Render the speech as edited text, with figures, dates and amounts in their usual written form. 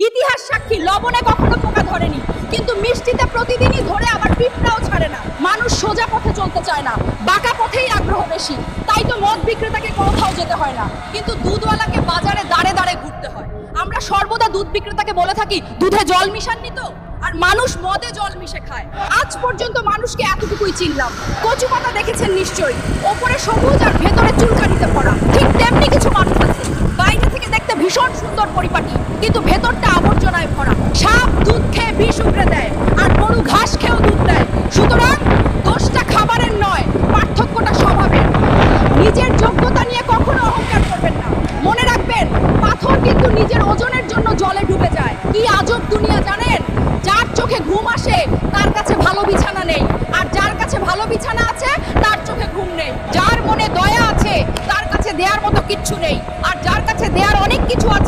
ইতিহাস সাক্ষী লবণে কখনো পোকা ধরেনি, কিন্তু মিষ্টিতে প্রতিদিনই ধরে আবার পিঁপড়াও ছাড়ে না। মানুষ সোজা পথে চলতে চায় না, বাঁকা পথেই আগ্রহ বেশি। তাই তো মদ বিক্রেতাকে কোথাও যেতে হয় না, কিন্তু দুধওয়ালাকে বাজারে দাঁড়ে দাঁড়ে ঘুরতে হয়। আমরা সর্বদা দুধ বিক্রেতাকে বলে থাকি, দুধে জল মিশাননি তো? আর মানুষ মদে জল মিশে খায়। আজ পর্যন্ত মানুষকে এতটুকুই চিনলাম। কচু পাতা দেখেছেন নিশ্চয়ই, ওপরে সবুজ আর ভেতরে চুলকানিতে ভরা। ঠিক তেমনি কিছু মানুষ আছে, বাইরে থেকে দেখতে ভীষণ সুন্দর পরিপাটি, কিন্তু ভেতরটা আবর্জনায় ভরা। সাপ দুধ খেয়ে বিষ উগড়ে দেয়, আর গরু ঘাস খেয়েও দুধ দেয়। সুতরাং দোষটা খাবারের নয়, পার্থক্যটা স্বভাবের। নিজের যোগ্যতা নিয়ে কখনো অহংকার করবেন না। মনে রাখবেন, পাথর কিন্তু নিজের ওজনের জন্য জলে ডুবে যায়। কি আজব দুনিয়া জানেন? যার চোখে ঘুম আসে তার কাছে ভালো বিছানা নেই, আর যার কাছে ভালো বিছানা আছে তার চোখে ঘুম নেই। যার মনে দয়া আছে তার কাছে দেওয়ার মতো কিচ্ছু নেই, আর যার কাছে দেওয়ার অনেক কিছু আছে